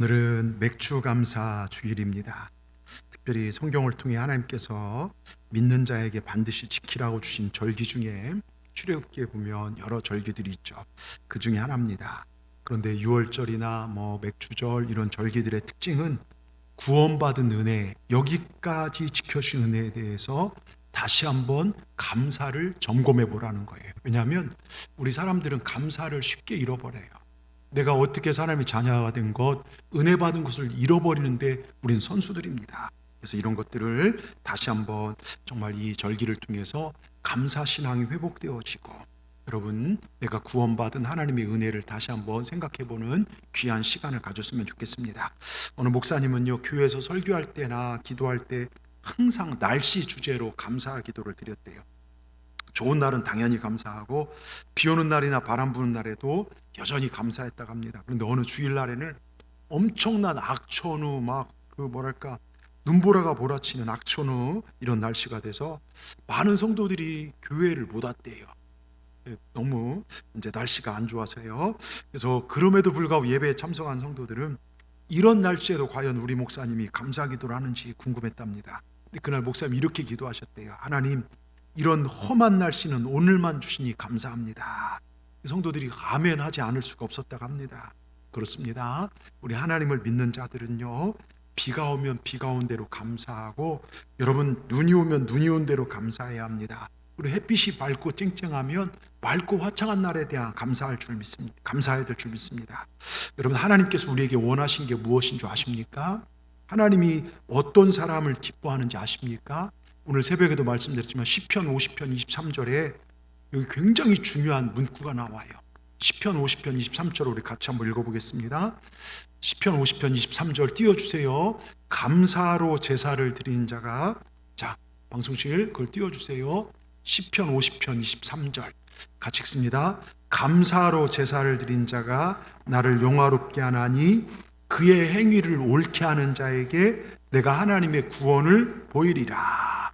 오늘은 맥주 감사 주일입니다. 특별히 성경을 통해 하나님께서 믿는 자에게 반드시 지키라고 주신 절기 중에 출애굽기에 보면 여러 절기들이 있죠. 그 중에 하나입니다. 그런데 유월절이나 맥주절 이런 절기들의 특징은 구원받은 은혜, 여기까지 지켜주신 은혜에 대해서 다시 한번 감사를 점검해 보라는 거예요. 왜냐하면 우리 사람들은 감사를 쉽게 잃어버려요. 내가 어떻게 사람이 자녀가 된 것, 은혜 받은 것을 잃어버리는데 우린 선수들입니다. 그래서 이런 것들을 다시 한번 정말 이 절기를 통해서 감사신앙이 회복되어지고, 여러분 내가 구원받은 하나님의 은혜를 다시 한번 생각해보는 귀한 시간을 가졌으면 좋겠습니다. 어느 목사님은요, 교회에서 설교할 때나 기도할 때 항상 날씨 주제로 감사 기도를 드렸대요. 좋은 날은 당연히 감사하고 비 오는 날이나 바람 부는 날에도 여전히 감사했다고 합니다. 그런데 어느 주일날에는 엄청난 악천후, 눈보라가 몰아치는 악천후 이런 날씨가 돼서 많은 성도들이 교회를 못 왔대요. 너무 이제 날씨가 안 좋아서요. 그래서 그럼에도 불구하고 예배에 참석한 성도들은 이런 날씨에도 과연 우리 목사님이 감사 기도를 하는지 궁금했답니다. 근데 그날 목사님이 이렇게 기도하셨대요. 하나님, 이런 험한 날씨는 오늘만 주시니 감사합니다. 성도들이 아멘 하지 않을 수가 없었다고 합니다. 그렇습니다. 우리 하나님을 믿는 자들은요, 비가 오면 비가 온 대로 감사하고, 여러분 눈이 오면 눈이 온 대로 감사해야 합니다. 우리 햇빛이 밝고 쨍쨍하면 맑고 화창한 날에 대한 감사해야 될 줄 믿습니다. 여러분, 하나님께서 우리에게 원하신 게 무엇인 줄 아십니까? 하나님이 어떤 사람을 기뻐하는지 아십니까? 오늘 새벽에도 말씀드렸지만 시편 50편 23절에 여기 굉장히 중요한 문구가 나와요. 시편 50편 23절 우리 같이 한번 읽어보겠습니다. 시편 50편 23절 띄워주세요. 감사로 제사를 드린 자가, 자 방송실 그걸 띄워주세요. 시편 50편 23절 같이 읽습니다. 감사로 제사를 드린 자가 나를 영화롭게 하나니 그의 행위를 옳게 하는 자에게 내가 하나님의 구원을 보이리라.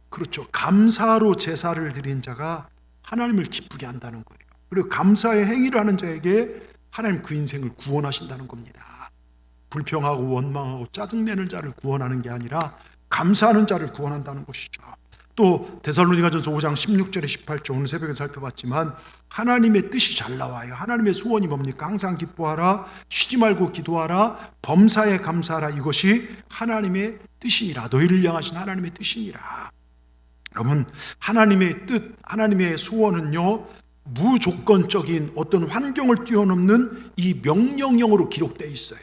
그렇죠. 감사로 제사를 드린 자가 하나님을 기쁘게 한다는 거예요. 그리고 감사의 행위를 하는 자에게 하나님 그 인생을 구원하신다는 겁니다. 불평하고 원망하고 짜증내는 자를 구원하는 게 아니라 감사하는 자를 구원한다는 것이죠. 또 데살로니가전서 5장 16절에 18절 오늘 새벽에 살펴봤지만 하나님의 뜻이 잘 나와요. 하나님의 소원이 뭡니까? 항상 기뻐하라, 쉬지 말고 기도하라, 범사에 감사하라. 이것이 하나님의 뜻이니라. 너희를 향하신 하나님의 뜻이니라. 여러분, 하나님의 뜻, 하나님의 소원은요, 무조건적인 어떤 환경을 뛰어넘는 이 명령형으로 기록되어 있어요.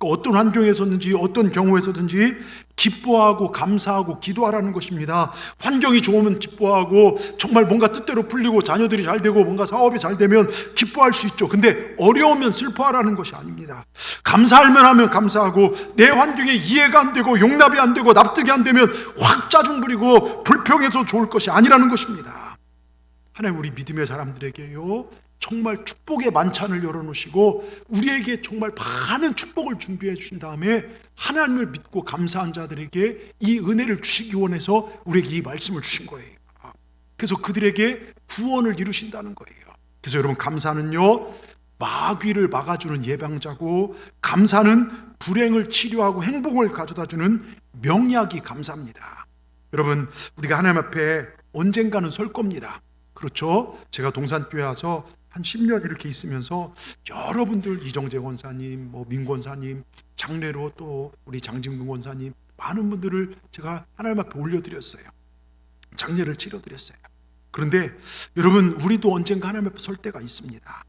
어떤 환경에서든지 어떤 경우에서든지 기뻐하고 감사하고 기도하라는 것입니다. 환경이 좋으면 기뻐하고 정말 뭔가 뜻대로 풀리고 자녀들이 잘 되고 뭔가 사업이 잘 되면 기뻐할 수 있죠. 근데 어려우면 슬퍼하라는 것이 아닙니다. 감사할만 하면 감사하고, 내 환경에 이해가 안 되고 용납이 안 되고 납득이 안 되면 확 짜증 부리고 불평해서 좋을 것이 아니라는 것입니다. 하나님 우리 믿음의 사람들에게요, 정말 축복의 만찬을 열어놓으시고 우리에게 정말 많은 축복을 준비해 주신 다음에 하나님을 믿고 감사한 자들에게 이 은혜를 주시기 원해서 우리에게 이 말씀을 주신 거예요. 그래서 그들에게 구원을 이루신다는 거예요. 그래서 여러분, 감사는요, 마귀를 막아주는 예방자고, 감사는 불행을 치료하고 행복을 가져다주는 명약이 감사입니다. 여러분, 우리가 하나님 앞에 언젠가는 설 겁니다. 그렇죠? 제가 동산교회 와서 한 10년 이렇게 있으면서 여러분들, 이정재 권사님, 민 권사님, 장례로 또 우리 장진근 권사님, 많은 분들을 제가 하나님 앞에 올려드렸어요. 장례를 치러드렸어요. 그런데 여러분, 우리도 언젠가 하나님 앞에 설 때가 있습니다.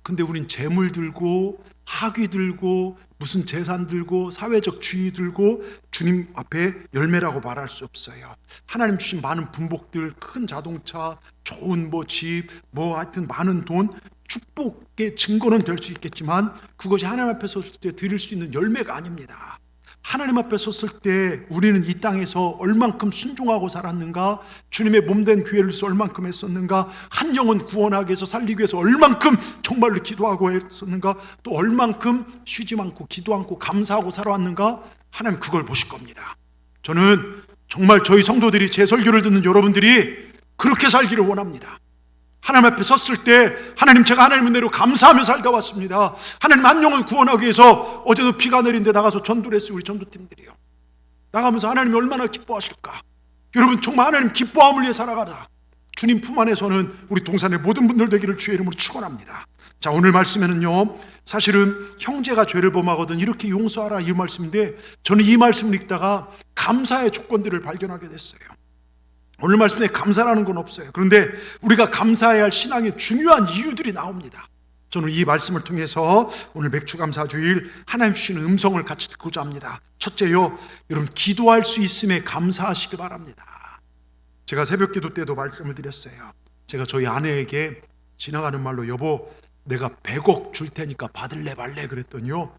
근데 우린 재물 들고 학위 들고 무슨 재산 들고 사회적 지위 들고 주님 앞에 열매라고 말할 수 없어요. 하나님 주신 많은 분복들, 큰 자동차, 좋은 집, 하여튼 많은 돈, 축복의 증거는 될 수 있겠지만 그것이 하나님 앞에 섰을 때 드릴 수 있는 열매가 아닙니다. 하나님 앞에 섰을 때 우리는 이 땅에서 얼만큼 순종하고 살았는가, 주님의 몸된 교회를 위해서 얼만큼 했었는가, 한 영혼 구원하기 위해서 살리기 위해서 얼만큼 정말로 기도하고 했었는가, 또 얼만큼 쉬지 않고 기도 않고 감사하고 살아왔는가, 하나님 그걸 보실 겁니다. 저는 정말 저희 성도들이, 제 설교를 듣는 여러분들이 그렇게 살기를 원합니다. 하나님 앞에 섰을 때 하나님, 제가 하나님 은혜로 감사하며 살다 왔습니다. 하나님 한 영혼 구원하기 위해서 어제도 비가 내린데 나가서 전도를 했어요. 우리 전도팀들이요. 나가면서 하나님이 얼마나 기뻐하실까. 여러분, 정말 하나님 기뻐함을 위해 살아가라. 주님 품 안에서는 우리 동산의 모든 분들 되기를 주의 이름으로 축원합니다. 자, 오늘 말씀에는요, 사실은 형제가 죄를 범하거든 이렇게 용서하라, 이 말씀인데 저는 이 말씀을 읽다가 감사의 조건들을 발견하게 됐어요. 오늘 말씀에 감사라는 건 없어요. 그런데 우리가 감사해야 할 신앙의 중요한 이유들이 나옵니다. 저는 이 말씀을 통해서 오늘 맥주감사주일 하나님 주시는 음성을 같이 듣고자 합니다. 첫째요, 여러분 기도할 수 있음에 감사하시기 바랍니다. 제가 새벽기도 때도 말씀을 드렸어요. 제가 저희 아내에게 지나가는 말로 여보 내가 100억 줄 테니까 받을래 말래 그랬더니요,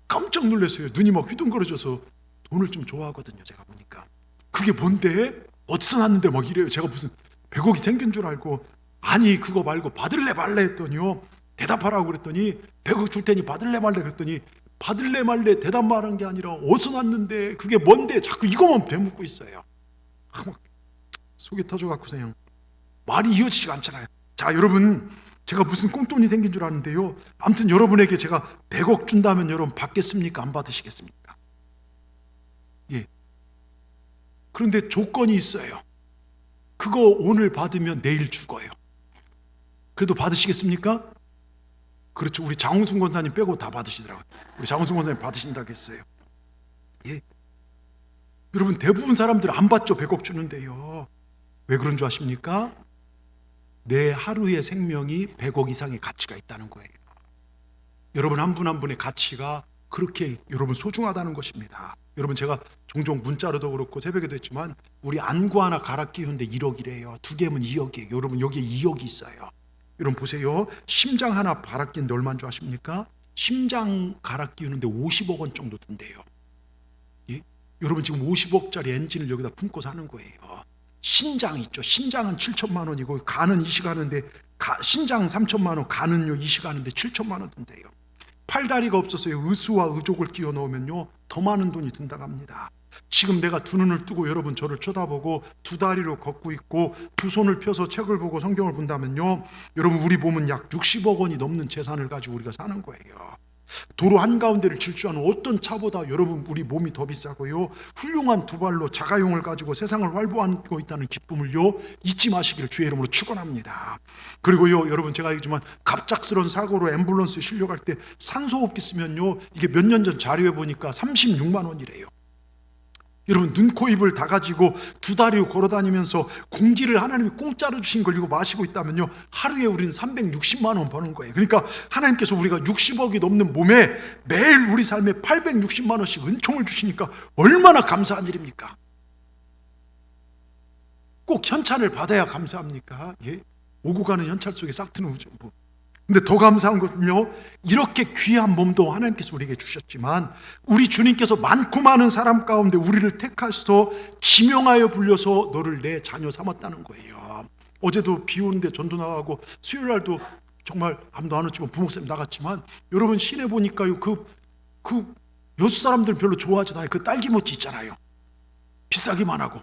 깜짝 놀랐어요. 눈이 막 휘둥그러져서. 돈을 좀 좋아하거든요, 제가 보니까. 그게 뭔데? 어디서 났는데 막 이래요. 제가 무슨 100억이 생긴 줄 알고, 아니 그거 말고 받을래 말래 했더니요, 대답하라고 그랬더니 100억 줄 테니 받을래 말래 그랬더니 받을래 말래 대답 말한 게 아니라 어디서 났는데 그게 뭔데 자꾸 이것만 되묻고 있어요. 막 속이 터져갖고 그냥 말이 이어지지가 않잖아요. 자, 여러분, 제가 무슨 꽁돈이 생긴 줄 아는데요, 아무튼 여러분에게 제가 100억 준다면 여러분 받겠습니까? 안 받으시겠습니까? 예. 그런데 조건이 있어요. 그거 오늘 받으면 내일 죽어요. 그래도 받으시겠습니까? 그렇죠. 우리 장홍순 권사님 빼고 다 받으시더라고요. 우리 장홍순 권사님 받으신다고 했어요. 예. 여러분, 대부분 사람들 안 받죠. 100억 주는데요. 왜 그런 줄 아십니까? 내 하루의 생명이 100억 이상의 가치가 있다는 거예요. 여러분 한 분 한 분의 가치가 그렇게 여러분 소중하다는 것입니다. 여러분, 제가 종종 문자로도 그렇고 새벽에도 했지만 우리 안구 하나 갈아 끼우는데 1억이래요. 2개면 2억이에요. 여러분 여기에 2억이 있어요. 여러분 보세요. 심장 하나 갈아 끼는데 얼마인 줄 아십니까? 심장 갈아 끼우는데 50억 원 정도 든대요. 예? 여러분 지금 50억짜리 엔진을 여기다 품고 사는 거예요. 신장 있죠. 신장은 7천만 원이고 간은 이식하는데 신장 3천만 원, 간은요 이식하는데 7천만 원 든대요. 팔다리가 없어서요 의수와 의족을 끼워 넣으면요 더 많은 돈이 든다고 합니다. 지금 내가 두 눈을 뜨고 여러분 저를 쳐다보고 두 다리로 걷고 있고 두 손을 펴서 책을 보고 성경을 본다면요, 여러분 우리 몸은 약 60억 원이 넘는 재산을 가지고 우리가 사는 거예요. 도로 한가운데를 질주하는 어떤 차보다 여러분 우리 몸이 더 비싸고요, 훌륭한 두 발로 자가용을 가지고 세상을 활보하고 있다는 기쁨을요 잊지 마시기를 주의 이름으로 축원합니다. 그리고요 여러분, 제가 얘기지만 갑작스러운 사고로 앰뷸런스에 실려갈 때 산소호흡기 쓰면요, 이게 몇 년 전 자료에 보니까 36만 원이래요. 여러분 눈, 코, 입을 다 가지고 두 다리로 걸어다니면서 공기를 하나님이 공짜로 주신 걸 이거 마시고 있다면요, 하루에 우리는 360만 원 버는 거예요. 그러니까 하나님께서 우리가 60억이 넘는 몸에 매일 우리 삶에 860만 원씩 은총을 주시니까 얼마나 감사한 일입니까? 꼭 현찰을 받아야 감사합니까? 예? 오고 가는 현찰 속에 싹 트는 우주. 근데 더 감사한 것은요, 이렇게 귀한 몸도 하나님께서 우리에게 주셨지만 우리 주님께서 많고 많은 사람 가운데 우리를 택하셔서 지명하여 불려서 너를 내 자녀 삼았다는 거예요. 어제도 비 오는데 전도 나가고 수요일 날도 정말 아무도 안 왔지만 부목사님 나갔지만 여러분 시내 보니까요 그 여수 사람들은 별로 좋아하지 않아요. 그 딸기모찌 있잖아요. 비싸기만 하고.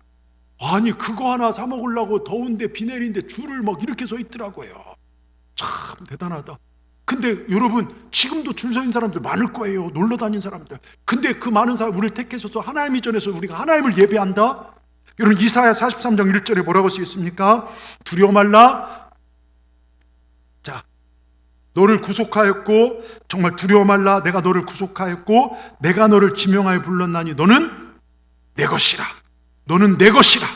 아니 그거 하나 사 먹으려고 더운데 비 내리는데 줄을 막 이렇게 서 있더라고요. 참 대단하다. 근데 여러분 지금도 줄 서 있는 사람들 많을 거예요. 놀러 다니는 사람들. 근데 그 많은 사람 우리를 택해서 하나님 이전에서 우리가 하나님을 예배한다. 여러분 이사야 43장 1절에 뭐라고 쓰겠습니까? 두려워 말라. 자, 너를 구속하였고 정말 두려워 말라. 내가 너를 구속하였고 내가 너를 지명하여 불렀나니 너는 내 것이라. 너는 내 것이라.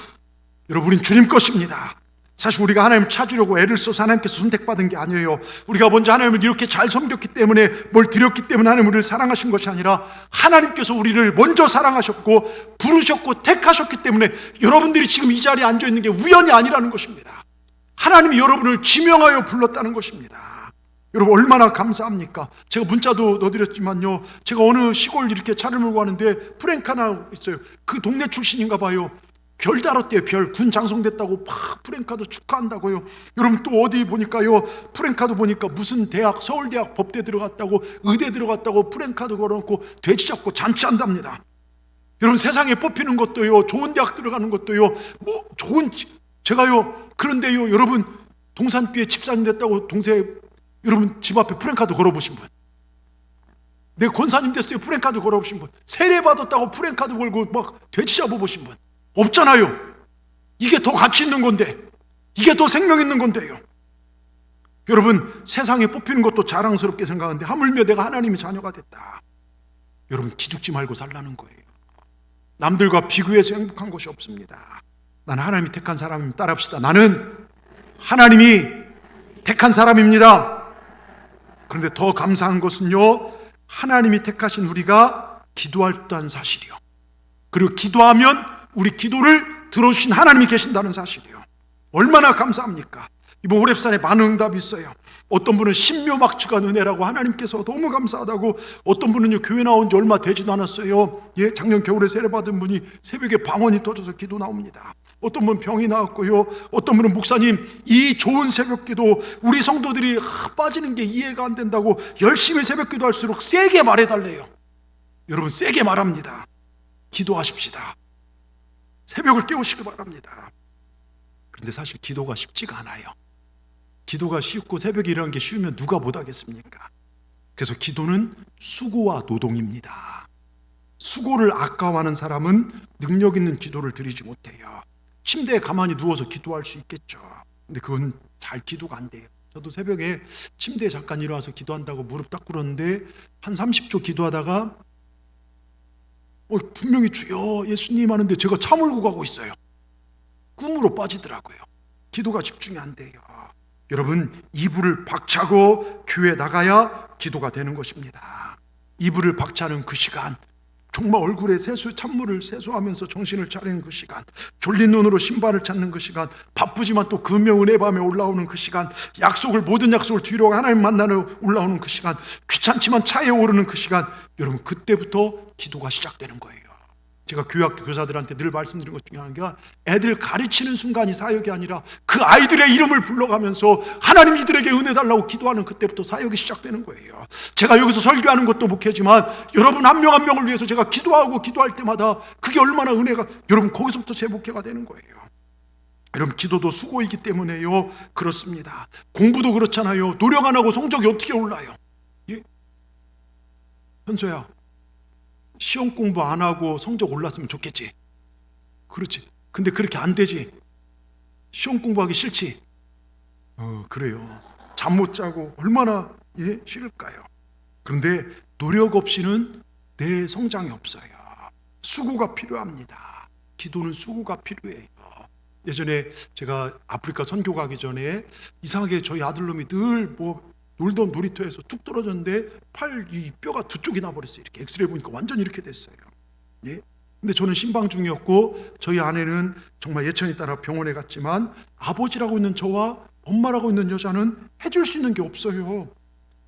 여러분 우린 주님 것입니다. 사실 우리가 하나님을 찾으려고 애를 써서 하나님께서 선택받은 게 아니에요. 우리가 먼저 하나님을 이렇게 잘 섬겼기 때문에 뭘 드렸기 때문에 하나님 우리를 사랑하신 것이 아니라 하나님께서 우리를 먼저 사랑하셨고 부르셨고 택하셨기 때문에 여러분들이 지금 이 자리에 앉아있는 게 우연이 아니라는 것입니다. 하나님이 여러분을 지명하여 불렀다는 것입니다. 여러분 얼마나 감사합니까? 제가 문자도 넣어드렸지만요, 제가 어느 시골 이렇게 차를 몰고 가는데 프랭카 하나 있어요. 그 동네 출신인가 봐요. 별 달았대요. 별. 군 장성됐다고 막 프랭카드 축하한다고요. 여러분 또 어디 보니까요, 프랭카드 보니까 무슨 대학, 서울대학 법대 들어갔다고, 의대 들어갔다고 프랭카드 걸어놓고 돼지 잡고 잔치한답니다. 여러분 세상에 뽑히는 것도요, 좋은 대학 들어가는 것도요, 뭐 좋은, 제가요, 그런데요 여러분 동산교회 집사님 됐다고 동생 여러분 집 앞에 프랜카드 걸어보신 분, 내 권사님 됐어요 프랜카드 걸어보신 분, 세례 받았다고 프랜카드 걸고 막 돼지 잡아보신 분 없잖아요. 이게 더 가치 있는 건데, 이게 더 생명 있는 건데요. 여러분, 세상에 뽑히는 것도 자랑스럽게 생각하는데 하물며 내가 하나님의 자녀가 됐다. 여러분, 기죽지 말고 살라는 거예요. 남들과 비교해서 행복한 것이 없습니다. 나는 하나님이 택한 사람입니다. 따라합시다. 나는 하나님이 택한 사람입니다. 그런데 더 감사한 것은요, 하나님이 택하신 우리가 기도했다는 사실이요, 그리고 기도하면 우리 기도를 들어주신 하나님이 계신다는 사실이요. 얼마나 감사합니까? 이번 오랩산에 많은 응답이 있어요. 어떤 분은 신묘막측한 은혜라고 하나님께서 너무 감사하다고, 어떤 분은요 교회 나온 지 얼마 되지도 않았어요. 예, 작년 겨울에 세례받은 분이 새벽에 방언이 터져서 기도 나옵니다. 어떤 분은 병이 나왔고요, 어떤 분은 목사님 이 좋은 새벽기도 우리 성도들이 빠지는 게 이해가 안 된다고 열심히 새벽기도 할수록 세게 말해달래요. 여러분, 세게 말합니다. 기도하십시다. 새벽을 깨우시기 바랍니다. 그런데 사실 기도가 쉽지가 않아요. 기도가 쉽고 새벽에 일어나는 게 쉬우면 누가 못하겠습니까? 그래서 기도는 수고와 노동입니다. 수고를 아까워하는 사람은 능력 있는 기도를 드리지 못해요. 침대에 가만히 누워서 기도할 수 있겠죠. 근데 그건 잘 기도가 안 돼요. 저도 새벽에 침대에 잠깐 일어나서 기도한다고 무릎 딱 꿇었는데 한 30초 기도하다가 분명히 주여 예수님 하는데 제가 참을고 가고 있어요. 꿈으로 빠지더라고요. 기도가 집중이 안 돼요. 여러분, 이불을 박차고 교회 나가야 기도가 되는 것입니다. 이불을 박차는 그 시간, 정말 얼굴에 찬물을 세수하면서 정신을 차리는 그 시간, 졸린 눈으로 신발을 찾는 그 시간, 바쁘지만 또 금요 은혜 밤에 올라오는 그 시간, 모든 약속을 뒤로 하나님 만나러 올라오는 그 시간, 귀찮지만 차에 오르는 그 시간, 여러분 그때부터 기도가 시작되는 거예요. 제가 교회학교 교사들한테 늘 말씀드린 것 중에 하나가, 애들 가르치는 순간이 사역이 아니라 그 아이들의 이름을 불러가면서 하나님 이들에게 은혜 달라고 기도하는 그때부터 사역이 시작되는 거예요. 제가 여기서 설교하는 것도 목회지만 여러분 한 명 한 명을 위해서 제가 기도할 때마다 그게 얼마나 은혜가, 여러분 거기서부터 제 목회가 되는 거예요. 여러분, 기도도 수고이기 때문에요. 그렇습니다. 공부도 그렇잖아요. 노력 안 하고 성적이 어떻게 올라요? 예? 현서야, 시험 공부 안 하고 성적 올랐으면 좋겠지. 그렇지. 근데 그렇게 안 되지. 시험 공부하기 싫지. 그래요. 잠 못 자고 얼마나 싫을까요? 그런데 노력 없이는 내 성장이 없어요. 수고가 필요합니다. 기도는 수고가 필요해요. 예전에 제가 아프리카 선교 가기 전에 이상하게 저희 아들놈이 늘 놀던 놀이터에서 툭 떨어졌는데 이 뼈가 두 쪽이 나버렸어요. 이렇게 엑스레이 보니까 완전 이렇게 됐어요. 예? 근데 저는 신방 중이었고 저희 아내는 정말 예천에 따라 병원에 갔지만 아버지라고 있는 저와 엄마라고 있는 여자는 해줄 수 있는 게 없어요.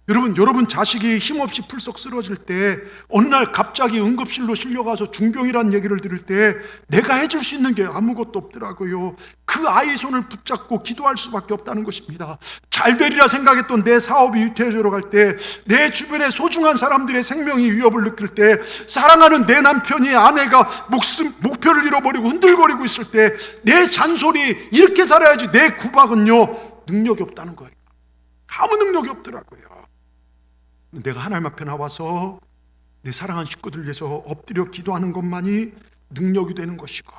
여러분 자식이 힘없이 풀썩 쓰러질 때 어느 날 갑자기 응급실로 실려가서 중병이라는 얘기를 들을 때 내가 해줄 수 있는 게 아무것도 없더라고요. 그 아이 손을 붙잡고 기도할 수밖에 없다는 것입니다. 잘 되리라 생각했던 내 사업이 위태해져 갈 때, 내 주변에 소중한 사람들의 생명이 위협을 느낄 때, 사랑하는 내 남편이 아내가 목표를 잃어버리고 흔들거리고 있을 때 내 잔소리 이렇게 살아야지 내 구박은요 능력이 없다는 거예요. 아무 능력이 없더라고요. 내가 하나님 앞에 나와서 내 사랑하는 식구들 위해서 엎드려 기도하는 것만이 능력이 되는 것이고,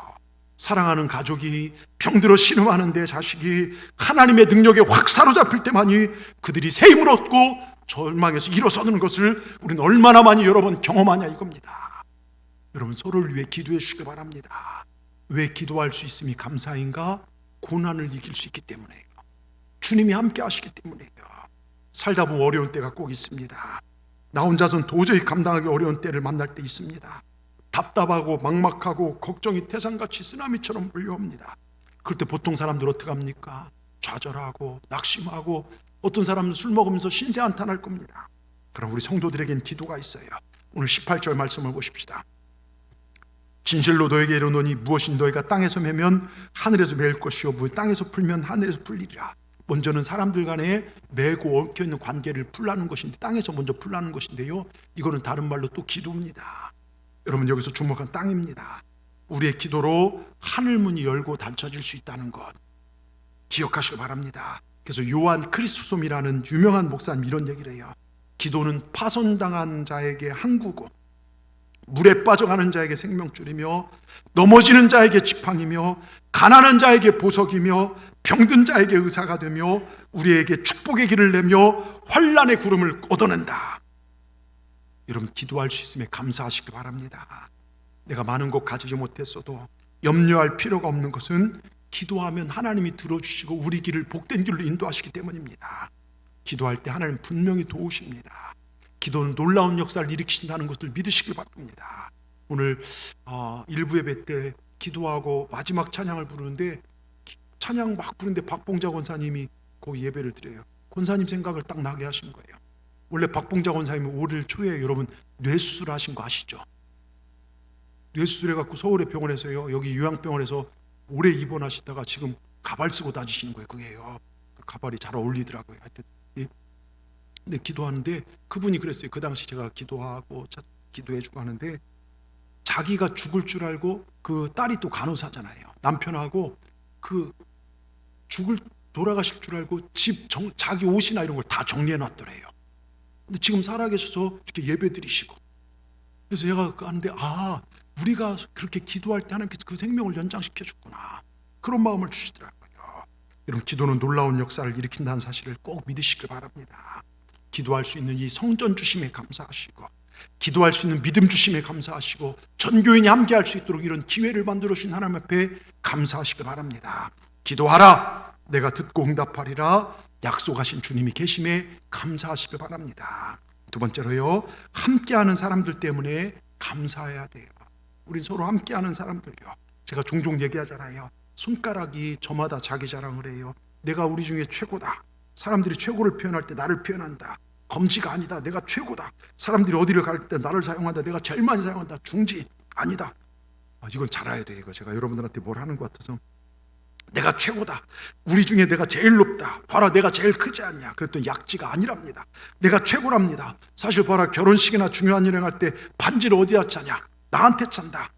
사랑하는 가족이 병들어 신음하는 내 자식이 하나님의 능력에 확 사로잡힐 때만이 그들이 새 힘을 얻고 절망에서 일어서는 것을 우리는 얼마나 많이 여러 번 경험하냐 이겁니다. 여러분, 서로를 위해 기도해 주시기 바랍니다. 왜 기도할 수 있음이 감사인가? 고난을 이길 수 있기 때문에요. 주님이 함께 하시기 때문에요. 살다 보면 어려운 때가 꼭 있습니다. 나 혼자서는 도저히 감당하기 어려운 때를 만날 때 있습니다. 답답하고 막막하고 걱정이 태산같이 쓰나미처럼 몰려옵니다. 그럴 때 보통 사람들 어떻게 합니까? 좌절하고 낙심하고, 어떤 사람은 술 먹으면서 신세한탄할 겁니다. 그럼 우리 성도들에겐 기도가 있어요. 오늘 18절 말씀을 보십시다. 진실로 너에게 이르노니 무엇인 너희가 땅에서 매면 하늘에서 매일 것이요 땅에서 풀면 하늘에서 풀리리라. 먼저는 사람들 간에 매고 엉켜있는 관계를 풀라는 것인데, 땅에서 먼저 풀라는 것인데요, 이거는 다른 말로 또 기도입니다. 여러분, 여기서 주목한 땅입니다. 우리의 기도로 하늘문이 열고 닫혀질 수 있다는 것 기억하시기 바랍니다. 그래서 요한 크리스소돔이라는 유명한 목사님 이런 얘기를 해요. 기도는 파손당한 자에게 항구고 물에 빠져가는 자에게 생명줄이며 넘어지는 자에게 지팡이며 가난한 자에게 보석이며 병든 자에게 의사가 되며 우리에게 축복의 길을 내며 환난의 구름을 얻어낸다. 여러분, 기도할 수 있음에 감사하시기 바랍니다. 내가 많은 것 가지지 못했어도 염려할 필요가 없는 것은 기도하면 하나님이 들어주시고 우리 길을 복된 길로 인도하시기 때문입니다. 기도할 때 하나님 분명히 도우십니다. 기도는 놀라운 역사를 일으키신다는 것을 믿으시길 바랍니다. 오늘 일부 예배 때 기도하고 마지막 찬양을 부르는데 찬양 막 부르는데 박봉자 권사님이 거기 예배를 드려요. 권사님 생각을 딱 나게 하신 거예요. 원래 박봉자 권사님이 5일 초에 여러분 뇌수술 하신 거 아시죠? 뇌수술해갖고 서울의 병원에서요, 여기 요양병원에서 오래 입원하시다가 지금 가발 쓰고 다니시는 거예요. 그게요. 가발이 잘 어울리더라고요. 하여튼 근데 기도하는데 그분이 그랬어요. 그 당시 제가 기도하고 기도해주고 하는데 자기가 죽을 줄 알고 그 딸이 또 간호사잖아요. 남편하고 그 돌아가실 줄 알고 자기 옷이나 이런 걸 다 정리해놨더래요. 근데 지금 살아계셔서 이렇게 예배 드리시고, 그래서 제가 하는데 우리가 그렇게 기도할 때 하나님께서 그 생명을 연장시켜 줬구나, 그런 마음을 주시더라고요. 여러분, 기도는 놀라운 역사를 일으킨다는 사실을 꼭 믿으시길 바랍니다. 기도할 수 있는 이 성전 주심에 감사하시고, 기도할 수 있는 믿음 주심에 감사하시고, 전교인이 함께할 수 있도록 이런 기회를 만들어 주신 하나님 앞에 감사하시길 바랍니다. 기도하라, 내가 듣고 응답하리라, 약속하신 주님이 계심에 감사하시길 바랍니다. 두 번째로요, 함께하는 사람들 때문에 감사해야 돼요. 우린 서로 함께하는 사람들요, 제가 종종 얘기하잖아요. 손가락이 저마다 자기 자랑을 해요. 내가 우리 중에 최고다. 사람들이 최고를 표현할 때 나를 표현한다. 검지가 아니다, 내가 최고다. 사람들이 어디를 갈 때 나를 사용한다, 내가 제일 많이 사용한다. 중지 아니다. 이건 잘 알아야 돼. 이거 제가 여러분들한테 뭘 하는 것 같아서. 내가 최고다, 우리 중에 내가 제일 높다, 봐라 내가 제일 크지 않냐. 그랬더니 약지가 아니랍니다. 내가 최고랍니다. 사실 봐라, 결혼식이나 중요한 일을 할 때 반지를 어디다 차냐, 나한테 찬다.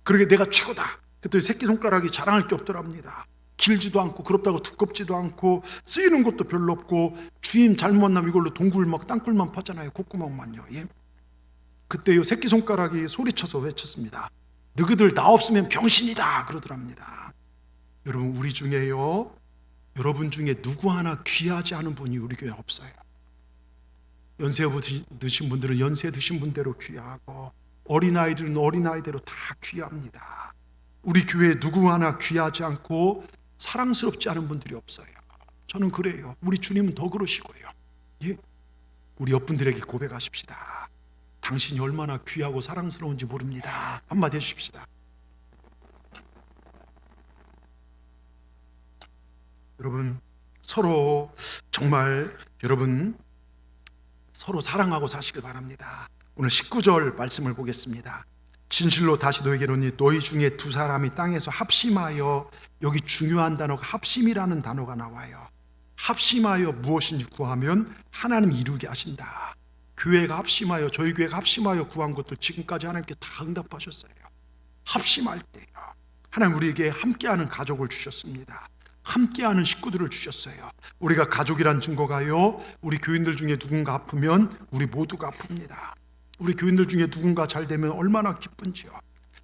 그러게 내가 최고다. 그랬더니 새끼손가락이 자랑할 게 없더랍니다. 길지도 않고 그렇다고 두껍지도 않고 쓰이는 것도 별로 없고, 주임 잘못 만나면 이걸로 동굴 막 땅굴만 파잖아요. 콧구멍만요. 예? 그때요, 새끼손가락이 소리쳐서 외쳤습니다. 너희들 나 없으면 병신이다 그러더랍니다. 여러분, 우리 중에요, 여러분 중에 누구 하나 귀하지 않은 분이 우리 교회에 없어요. 연세 드신 분들은 연세 드신 분대로 귀하고, 어린아이들은 어린아이대로 다 귀합니다. 우리 교회에 누구 하나 귀하지 않고 사랑스럽지 않은 분들이 없어요. 저는 그래요. 우리 주님은 더 그러시고요. 예? 우리 옆분들에게 고백하십시다. 당신이 얼마나 귀하고 사랑스러운지 모릅니다. 한마디 해주십시다. 여러분, 서로 정말 여러분 서로 사랑하고 사시길 바랍니다. 오늘 19절 말씀을 보겠습니다. 진실로 다시 너에게 이르노니 너희 중에 두 사람이 땅에서 합심하여, 여기 중요한 단어가 합심이라는 단어가 나와요. 합심하여 무엇인지 구하면 하나님이 이루게 하신다. 교회가 합심하여, 저희 교회가 합심하여 구한 것들 지금까지 하나님께 다 응답하셨어요. 합심할 때요, 하나님 우리에게 함께하는 가족을 주셨습니다. 함께하는 식구들을 주셨어요. 우리가 가족이란 증거가요, 우리 교인들 중에 누군가 아프면 우리 모두가 아픕니다. 우리 교인들 중에 누군가 잘 되면 얼마나 기쁜지요.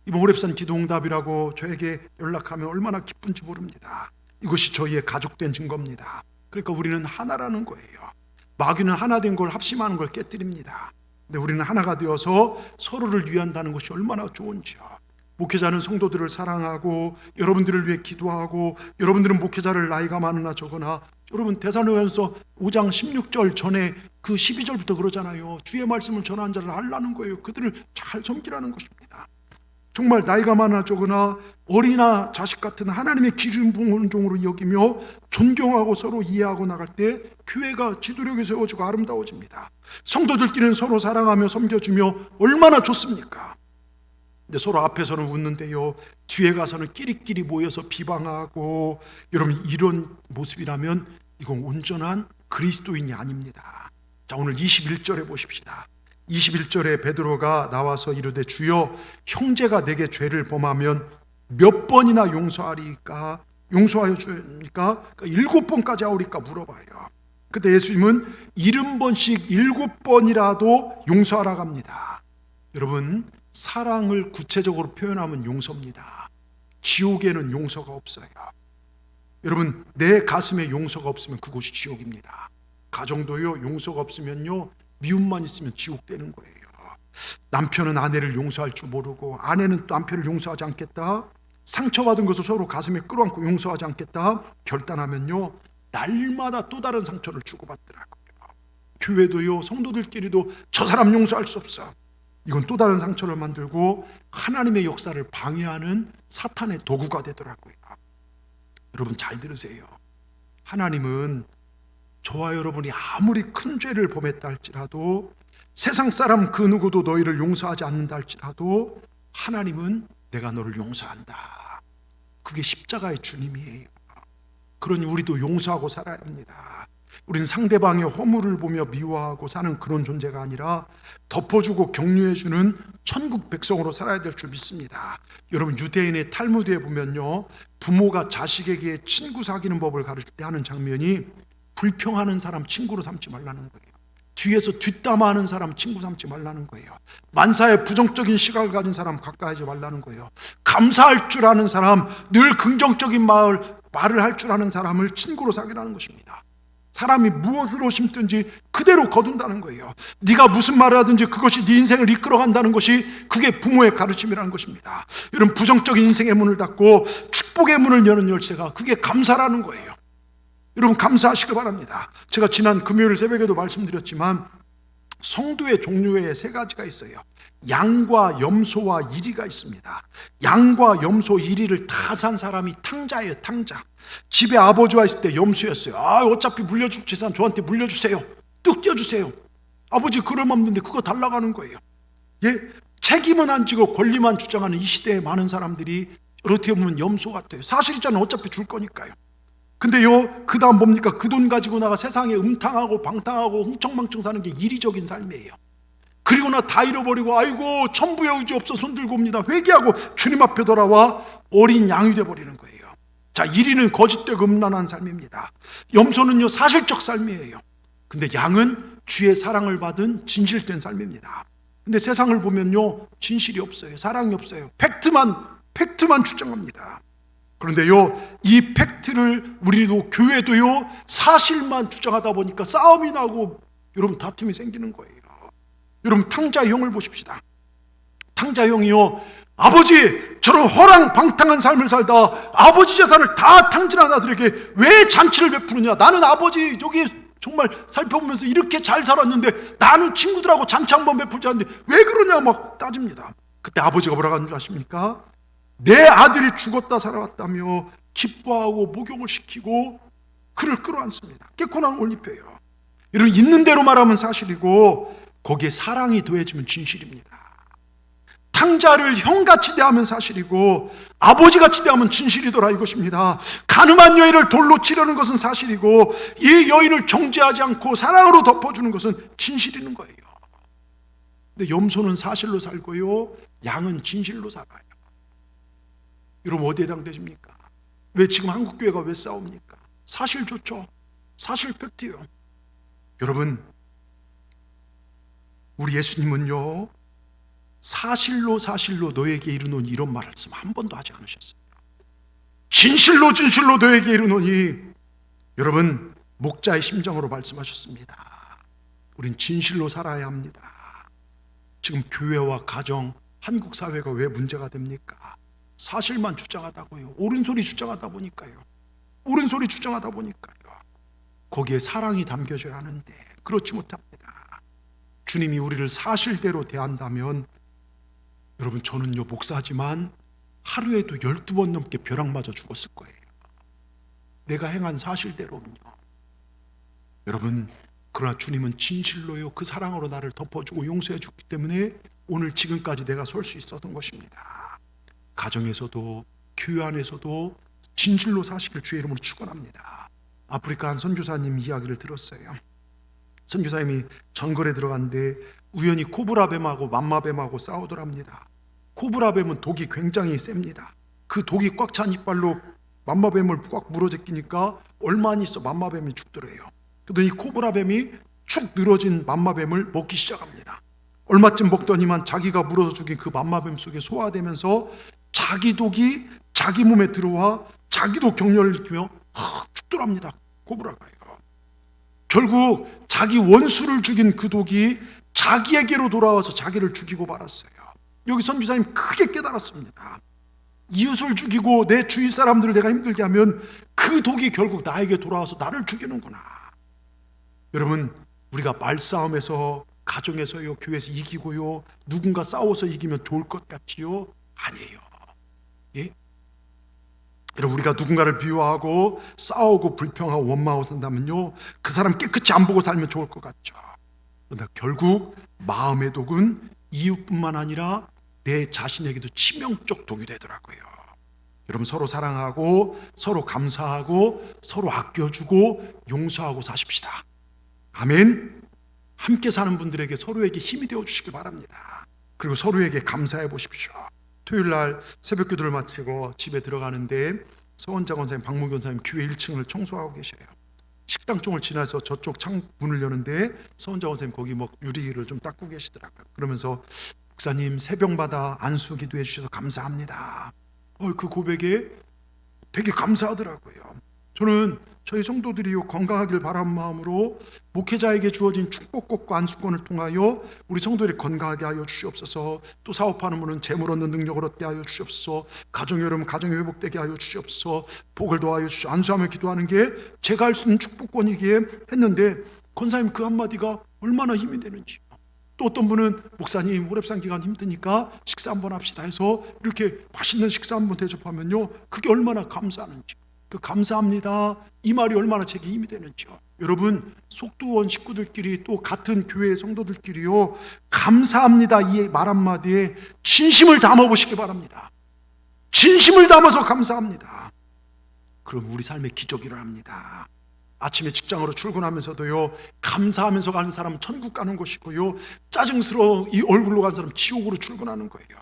이번 호렙산 기도응답이라고 저에게 연락하면 얼마나 기쁜지 모릅니다. 이것이 저희의 가족된 증거입니다. 그러니까 우리는 하나라는 거예요. 마귀는 하나 된 걸, 합심하는 걸 깨뜨립니다. 근데 우리는 하나가 되어서 서로를 위한다는 것이 얼마나 좋은지요. 목회자는 성도들을 사랑하고 여러분들을 위해 기도하고, 여러분들은 목회자를 나이가 많으나 적으나, 여러분 데살로니가서 5장 16절 전에 그 12절부터 그러잖아요. 주의 말씀을 전하는 자를 알라는 거예요. 그들을 잘 섬기라는 것입니다. 정말 나이가 많으나 적으나 어리나 자식 같은 하나님의 기름 부은 종으로 여기며 존경하고 서로 이해하고 나갈 때 교회가 지도력이 세워지고 아름다워집니다. 성도들끼리는 서로 사랑하며 섬겨주며 얼마나 좋습니까? 근데 서로 앞에서는 웃는데요, 뒤에 가서는 끼리끼리 모여서 비방하고, 여러분 이런 모습이라면 이건 온전한 그리스도인이 아닙니다. 자, 오늘 21절에 보십시다. 21절에 베드로가 나와서 이르되 주여, 형제가 내게 죄를 범하면 몇 번이나 용서하리까? 용서하여 주니까 7번까지 하오리까 물어봐요. 그때 예수님은 70번씩 7번이라도 용서하라고 합니다. 여러분, 사랑을 구체적으로 표현하면 용서입니다. 지옥에는 용서가 없어요. 여러분, 내 가슴에 용서가 없으면 그곳이 지옥입니다. 가정도요, 용서가 없으면요, 미움만 있으면 지옥 되는 거예요. 남편은 아내를 용서할 줄 모르고 아내는 또 남편을 용서하지 않겠다, 상처받은 것을 서로 가슴에 끌어안고 용서하지 않겠다 결단하면요, 날마다 또 다른 상처를 주고받더라고요. 교회도요, 성도들끼리도 저 사람 용서할 수 없어, 이건 또 다른 상처를 만들고 하나님의 역사를 방해하는 사탄의 도구가 되더라고요. 여러분 잘 들으세요. 하나님은 저와 여러분이 아무리 큰 죄를 범했다 할지라도, 세상 사람 그 누구도 너희를 용서하지 않는다 할지라도 하나님은 내가 너를 용서한다. 그게 십자가의 주님이에요. 그러니 우리도 용서하고 살아야 합니다. 우리는 상대방의 허물을 보며 미워하고 사는 그런 존재가 아니라 덮어주고 격려해주는 천국 백성으로 살아야 될 줄 믿습니다. 여러분, 유대인의 탈무드에 보면요, 부모가 자식에게 친구 사귀는 법을 가르칠 때 하는 장면이, 불평하는 사람 친구로 삼지 말라는 거예요. 뒤에서 뒷담화하는 사람 친구 삼지 말라는 거예요. 만사에 부정적인 시각을 가진 사람 가까이 하지 말라는 거예요. 감사할 줄 아는 사람, 늘 긍정적인 말을 할 줄 아는 사람을 친구로 사귀라는 것입니다. 사람이 무엇으로 심든지 그대로 거둔다는 거예요. 네가 무슨 말을 하든지 그것이 네 인생을 이끌어간다는 것이, 그게 부모의 가르침이라는 것입니다. 이런 부정적인 인생의 문을 닫고 축복의 문을 여는 열쇠가, 그게 감사라는 거예요. 여러분, 감사하시길 바랍니다. 제가 지난 금요일 새벽에도 말씀드렸지만 성도의 종류에 3가지가 있어요. 양과 염소와 이리가 있습니다. 양과 염소, 이리를 다 산 사람이 탕자예요. 탕자. 집에 아버지와 있을 때 염소였어요. 어차피 물려줄 재산 저한테 물려주세요. 뚝 떼어주세요. 아버지 그럼 없는데 그거 달라고 하는 거예요. 예? 책임은 안 지고 권리만 주장하는 이 시대에 많은 사람들이 어떻게 보면 염소 같아요. 사실이잖아요. 어차피 줄 거니까요. 근데요, 그 다음 뭡니까? 그 돈 가지고 나가 세상에 음탕하고 방탕하고 흥청망청 사는 게 이리적인 삶이에요. 그리고 나 다 잃어버리고, 아이고 천부의 의지 없어 손 들고 옵니다. 회개하고 주님 앞에 돌아와 어린 양이 돼버리는 거예요. 자, 이리는 거짓되고 음란한 삶입니다. 염소는요, 사실적 삶이에요. 근데 양은 주의 사랑을 받은 진실된 삶입니다. 근데 세상을 보면요, 진실이 없어요. 사랑이 없어요. 팩트만 주장합니다. 그런데요, 이 팩트를 우리도, 교회도요, 사실만 주장하다 보니까 싸움이 나고 여러분 다툼이 생기는 거예요. 여러분, 탕자형을 보십시다. 탕자형이요, 아버지 저런 허랑방탕한 삶을 살다 아버지 재산을 다 탕진한 아들에게 왜 잔치를 베푸느냐, 나는 아버지 저기 정말 살펴보면서 이렇게 잘 살았는데 나는 친구들하고 잔치 한번 베풀지 않는데 왜 그러냐 막 따집니다. 그때 아버지가 뭐라고 하는 줄 아십니까? 내 아들이 죽었다 살아왔다며 기뻐하고 목욕을 시키고 그를 끌어안습니다. 깨끗한 옷 입혀요. 여러분, 있는 대로 말하면 사실이고 거기에 사랑이 더해지면 진실입니다. 탕자를 형같이 대하면 사실이고 아버지같이 대하면 진실이더라, 이것입니다. 가늠한 여인을 돌로 치려는 것은 사실이고 이 여인을 정죄하지 않고 사랑으로 덮어주는 것은 진실인 거예요. 근데 염소는 사실로 살고요, 양은 진실로 살아요. 여러분, 어디에 해당되십니까? 왜 지금 한국교회가 왜 싸웁니까? 사실 좋죠. 사실 팩트요. 여러분, 우리 예수님은요, 사실로 너에게 이르노니 이런 말씀 한 번도 하지 않으셨어요. 진실로 너에게 이르노니. 여러분, 목자의 심정으로 말씀하셨습니다. 우린 진실로 살아야 합니다. 지금 교회와 가정, 한국 사회가 왜 문제가 됩니까? 사실만 주장하다고요. 옳은 소리 주장하다 보니까요. 거기에 사랑이 담겨져야 하는데 그렇지 못합니다. 주님이 우리를 사실대로 대한다면, 여러분, 저는요, 목사지만 하루에도 12번 넘게 벼락 맞아 죽었을 거예요. 내가 행한 사실대로는요. 여러분, 그러나 주님은 진실로요, 그 사랑으로 나를 덮어주고 용서해 줬기 때문에 오늘 지금까지 내가 설 수 있었던 것입니다. 가정에서도 교회 안에서도 진실로 사시길 주의 이름으로 축원합니다. 아프리카 한 선교사님 이야기를 들었어요. 선교사님이 정글에 들어갔는데 우연히 코브라뱀하고 맘마뱀하고 싸우더랍니다. 코브라뱀은 독이 굉장히 셉니다. 그 독이 꽉 찬 이빨로 맘마뱀을 꽉 물어제끼니까 얼마 안 있어 맘마뱀이 죽더래요. 그러더니 코브라뱀이 축 늘어진 맘마뱀을 먹기 시작합니다. 얼마쯤 먹더니만 자기가 물어서 죽인 그 맘마뱀 속에 소화되면서 자기 독이 자기 몸에 들어와 자기도 격렬을 일으키며 죽더랍니다. 코브라가요. 결국 자기 원수를 죽인 그 독이 자기에게로 돌아와서 자기를 죽이고 말았어요. 여기 선교사님 크게 깨달았습니다. 이웃을 죽이고 내 주위 사람들을 내가 힘들게 하면 그 독이 결국 나에게 돌아와서 나를 죽이는구나. 여러분, 우리가 말싸움에서, 가정에서요, 교회에서 이기고요, 누군가 싸워서 이기면 좋을 것 같지요? 아니에요. 예? 여러분, 우리가 누군가를 비호하고 싸우고 불평하고 원망하고 산다면요, 그 사람 깨끗이 안 보고 살면 좋을 것 같죠. 그러나 결국 마음의 독은 이웃뿐만 아니라 내 자신에게도 치명적 독이 되더라고요. 여러분, 서로 사랑하고 서로 감사하고 서로 아껴주고 용서하고 사십시다. 아멘. 함께 사는 분들에게 서로에게 힘이 되어 주시길 바랍니다. 그리고 서로에게 감사해 보십시오. 토요일 날 새벽 기도를 마치고 집에 들어가는데 서원자 권사님, 박문교 권사님 교회 1층을 청소하고 계셔요. 식당 쪽을 지나서 저쪽 창 문을 여는데 서원자 권사님 거기 뭐 유리를 좀 닦고 계시더라고요. 그러면서 목사님 새벽마다 안수 기도해 주셔서 감사합니다. 그 고백에 되게 감사하더라고요. 저는 저희 성도들이 건강하길 바라는 마음으로 목회자에게 주어진 축복꽃과 안수권을 통하여 우리 성도들이 건강하게 하여 주시옵소서. 또 사업하는 분은 재물 얻는 능력을 얻게 하여 주시옵소서. 가정 여러분 가정이 회복되게 하여 주시옵소서. 복을 더하여 주시옵소서. 안수하며 기도하는 게 제가 할 수 있는 축복권이기에 했는데 권사님 그 한마디가 얼마나 힘이 되는지. 또 어떤 분은 목사님 호랩산 기간 힘드니까 식사 한번 합시다 해서 이렇게 맛있는 식사 한번 대접하면요, 그게 얼마나 감사하는지, 그 감사합니다 이 말이 얼마나 제게 힘이 되는지요. 여러분, 속두원 식구들끼리 또 같은 교회 성도들끼리요, 감사합니다 이 말 한마디에 진심을 담아보시기 바랍니다. 진심을 담아서 감사합니다. 그럼 우리 삶에 기적이 일어납니다. 아침에 직장으로 출근하면서도요, 감사하면서 가는 사람은 천국 가는 것이고요, 짜증스러워 이 얼굴로 가는 사람은 지옥으로 출근하는 거예요.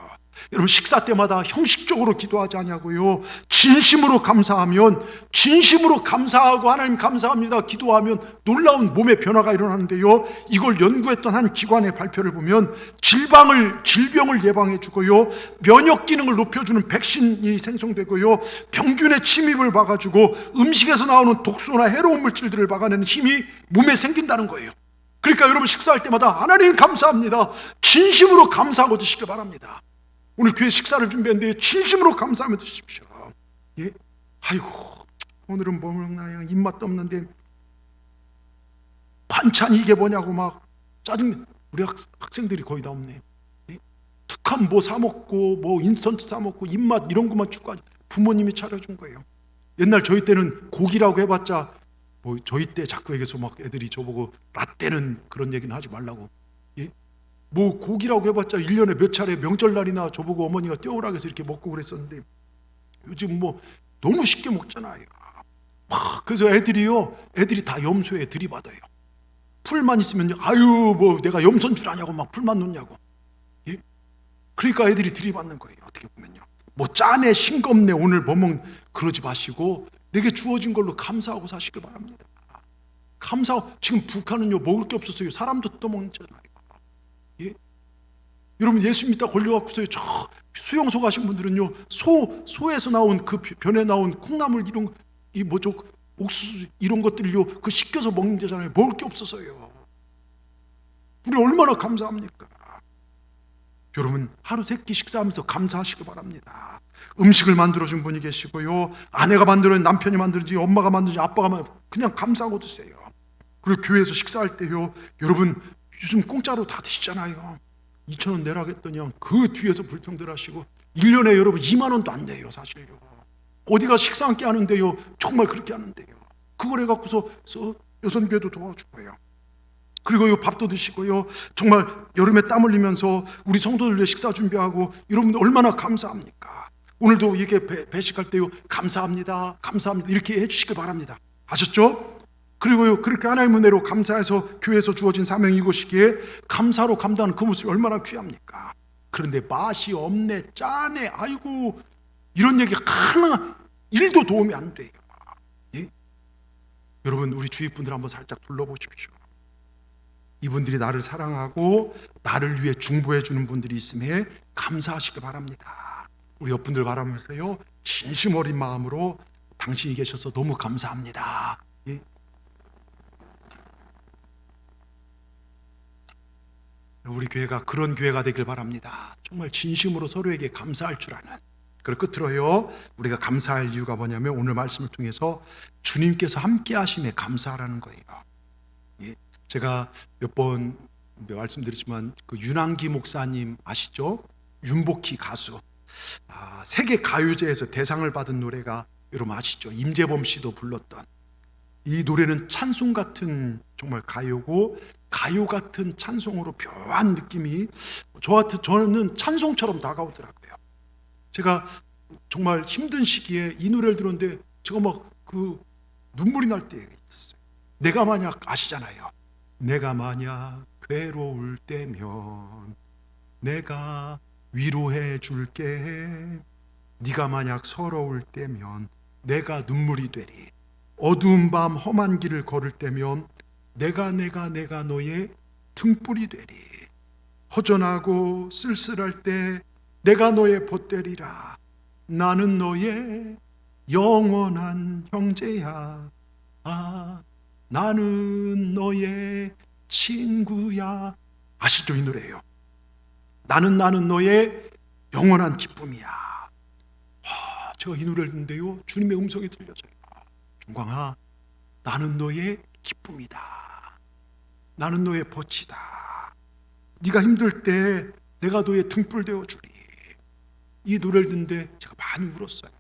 여러분, 식사 때마다 형식적으로 기도하지 않냐고요. 진심으로 감사하면, 진심으로 감사하고 하나님 감사합니다 기도하면 놀라운 몸의 변화가 일어나는데요, 이걸 연구했던 한 기관의 발표를 보면 질병을 예방해 주고요, 면역 기능을 높여주는 백신이 생성되고요, 병균의 침입을 막아주고 음식에서 나오는 독소나 해로운 물질들을 막아내는 힘이 몸에 생긴다는 거예요. 그러니까 여러분, 식사할 때마다 하나님 감사합니다 진심으로 감사하고 드시길 바랍니다. 오늘 교회 식사를 준비했는데 진심으로 감사하며 드십시오. 예? 아이고, 오늘은 뭐 먹나요? 입맛도 없는데 반찬이 이게 뭐냐고 막 짜증. 우리 학생들이 거의 다 없네. 예? 툭한 뭐 사 먹고 뭐 인스턴트 사 먹고 입맛 이런 것만 추구하지. 부모님이 차려준 거예요. 옛날 저희 때는 고기라고 해봤자 뭐 저희 때 자꾸 얘기해서 막 애들이 저보고 라떼는 그런 얘기는 하지 말라고. 예? 뭐 고기라고 해봤자 1년에 몇 차례 명절날이나 저보고 어머니가 떼오라 해서 이렇게 먹고 그랬었는데 요즘 뭐 너무 쉽게 먹잖아요. 그래서 애들이 다 염소에 들이받아요. 풀만 있으면 아유 뭐 내가 염소줄 아냐고 막 풀만 놓냐고. 예? 그러니까 애들이 들이받는 거예요. 어떻게 보면요, 뭐 짜네 싱겁네 오늘 뭐 먹, 그러지 마시고 내게 주어진 걸로 감사하고 사시길 바랍니다. 지금 북한은요 먹을 게 없었어요. 사람도 뜯어먹잖아요. 예? 여러분, 예수 믿다 걸려갖고서 저 수용소 가신 분들은요, 소에서 나온 그 변에 나온 콩나물 이런 이 뭐죠 옥수수 이런 것들을요 그 씻겨서 먹는 데잖아요. 먹을 게 없어서요. 우리 얼마나 감사합니까? 여러분, 하루 세 끼 식사하면서 감사하시기 바랍니다. 음식을 만들어준 분이 계시고요, 아내가 만들어준, 남편이 만들어지, 엄마가 만들어지, 아빠가 만들어지, 그냥 감사하고 드세요. 그리고 교회에서 식사할 때요, 여러분 요즘 공짜로 다 드시잖아요. 2,000원 내라고 했더니 그 뒤에서 불평들 하시고 1년에 여러분 2만 원도 안 돼요. 사실요. 어디가 식사 함께 하는데요, 정말 그렇게 하는데요. 그걸 해갖고서 여선교회도 도와주고요. 그리고 밥도 드시고요, 정말 여름에 땀 흘리면서 우리 성도들 위해 식사 준비하고, 여러분들 얼마나 감사합니까? 오늘도 이렇게 배식할 때요, 감사합니다 감사합니다 이렇게 해주시길 바랍니다. 아셨죠? 그리고요, 그렇게 하나님의 은혜로 감사해서 교회에서 주어진 사명이 이것이기에 감사로 감당하는 그 모습이 얼마나 귀합니까? 그런데 맛이 없네, 짜네, 아이고 이런 얘기가 하나 일도 도움이 안 돼요. 예? 여러분, 우리 주위 분들 한번 살짝 둘러보십시오. 이분들이 나를 사랑하고 나를 위해 중보해 주는 분들이 있음에 감사하시길 바랍니다. 우리 옆분들 바라면서요, 진심 어린 마음으로 당신이 계셔서 너무 감사합니다. 예? 우리 교회가 그런 교회가 되길 바랍니다. 정말 진심으로 서로에게 감사할 줄 아는. 그리고 끝으로요, 우리가 감사할 이유가 뭐냐면 오늘 말씀을 통해서 주님께서 함께 하심에 감사하라는 거예요. 예? 제가 몇 번 말씀드렸지만 그 윤항기 목사님 아시죠? 윤복희 가수, 세계 가요제에서 대상을 받은 노래가 여러분 아시죠? 임재범 씨도 불렀던 이 노래는 찬송 같은 정말 가요고, 가요 같은 찬송으로 묘한 느낌이 저는 찬송처럼 다가오더라고요. 제가 정말 힘든 시기에 이 노래를 들었는데 제가 막 그 눈물이 날 때가 있었어요. 내가 만약 아시잖아요. 내가 만약 괴로울 때면 내가 위로해 줄게. 네가 만약 서러울 때면 내가 눈물이 되리. 어두운 밤 험한 길을 걸을 때면 내가 너의 등불이 되리. 허전하고 쓸쓸할 때 내가 너의 보따리라. 나는 너의 영원한 형제야. 나는 너의 친구야. 아시죠? 이 노래예요. 나는 너의 영원한 기쁨이야. 제가 이 노래를 듣는데요, 주님의 음성이 들려져요. 종광아, 나는 너의 기쁨이다. 나는 너의 벗이다. 네가 힘들 때 내가 너의 등불 되어주리. 이 노래를 듣는데 제가 많이 울었어요.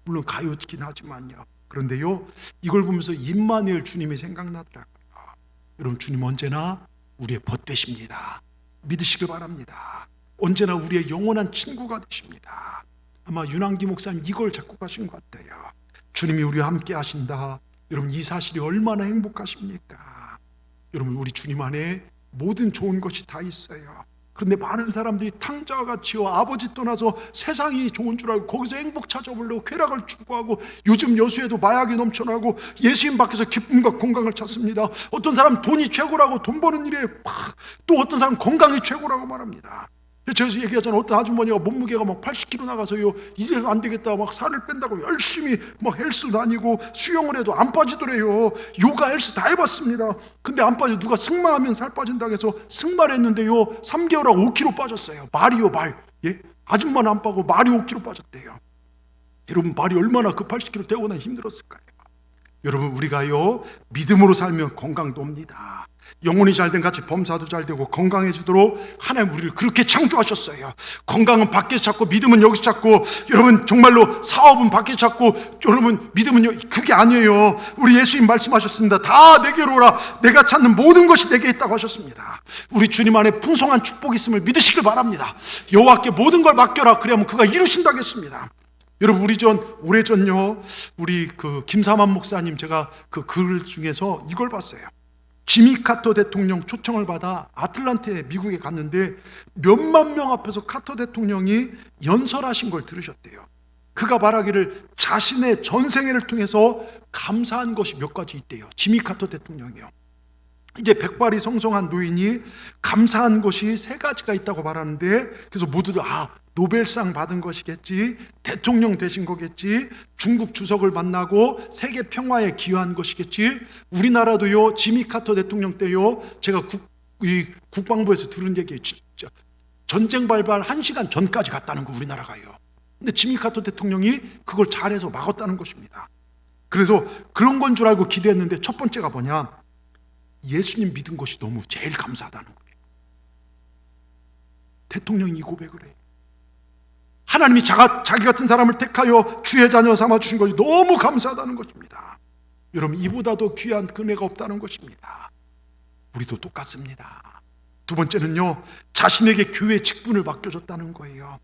물론 가요긴 하지만요. 그런데요, 이걸 보면서 임마누엘 주님이 생각나더라고요. 여러분, 주님 언제나 우리의 벗 되십니다. 믿으시길 바랍니다. 언제나 우리의 영원한 친구가 되십니다. 아마 윤항기 목사님 이걸 잡고 가신 것 같아요. 주님이 우리와 함께 하신다. 여러분, 이 사실이 얼마나 행복하십니까? 여러분, 우리 주님 안에 모든 좋은 것이 다 있어요. 그런데 많은 사람들이 탕자와 같이요, 아버지 떠나서 세상이 좋은 줄 알고 거기서 행복 찾아보려고 쾌락을 추구하고, 요즘 여수에도 마약이 넘쳐나고 예수님 밖에서 기쁨과 건강을 찾습니다. 어떤 사람은 돈이 최고라고 돈 버는 일에 또 어떤 사람은 건강이 최고라고 말합니다. 제가 얘기하잖아요. 어떤 아주머니가 몸무게가 막 80kg 나가서요, 이제 안 되겠다 막 살을 뺀다고 열심히 막 헬스 다니고 수영을 해도 안 빠지더래요. 요가 헬스 다 해봤습니다. 근데 안 빠져. 누가 승마하면 살 빠진다고 해서 승마를 했는데요, 3개월하고 5kg 빠졌어요. 말이요, 말. 예? 아줌마는 안 빠고 말이 5kg 빠졌대요. 여러분, 말이 얼마나 그 80kg 태우고 나니 힘들었을까요? 여러분, 우리가요 믿음으로 살면 건강도 옵니다. 영혼이 잘된 같이 범사도 잘 되고 건강해지도록 하나님 우리를 그렇게 창조하셨어요. 건강은 밖에서 찾고 믿음은 여기서 찾고, 여러분 정말로 사업은 밖에서 찾고, 여러분 믿음은 그게 아니에요. 우리 예수님 말씀하셨습니다. 다 내게로 오라. 내가 찾는 모든 것이 내게 있다고 하셨습니다. 우리 주님 안에 풍성한 축복이 있음을 믿으시길 바랍니다. 여호와께 모든 걸 맡겨라. 그래야만 그가 이루신다고 했습니다. 여러분, 오래전요, 우리 그 김사만 목사님, 제가 그 글 중에서 이걸 봤어요. 지미 카터 대통령 초청을 받아 아틀란타에 미국에 갔는데 몇만 명 앞에서 카터 대통령이 연설하신 걸 들으셨대요. 그가 말하기를 자신의 전생애를 통해서 감사한 것이 몇 가지 있대요. 지미 카터 대통령이요. 이제 백발이 성성한 노인이 감사한 것이 3가지가 있다고 말하는데, 그래서 모두들 노벨상 받은 것이겠지, 대통령 되신 거겠지, 중국 주석을 만나고 세계 평화에 기여한 것이겠지. 우리나라도요, 지미 카터 대통령 때요, 제가 국방부에서 들은 얘기예요. 진짜 전쟁 발발 1시간 전까지 갔다는 거, 우리나라가요. 근데 지미 카터 대통령이 그걸 잘해서 막았다는 것입니다. 그래서 그런 건 줄 알고 기대했는데, 첫 번째가 뭐냐, 예수님 믿은 것이 너무 제일 감사하다는 거예요. 대통령이 이 고백을 해요. 하나님이 자기 같은 사람을 택하여 주의 자녀 삼아주신 것이 너무 감사하다는 것입니다. 여러분, 이보다도 귀한 은혜가 없다는 것입니다. 우리도 똑같습니다. 두 번째는요, 자신에게 교회 직분을 맡겨줬다는 거예요.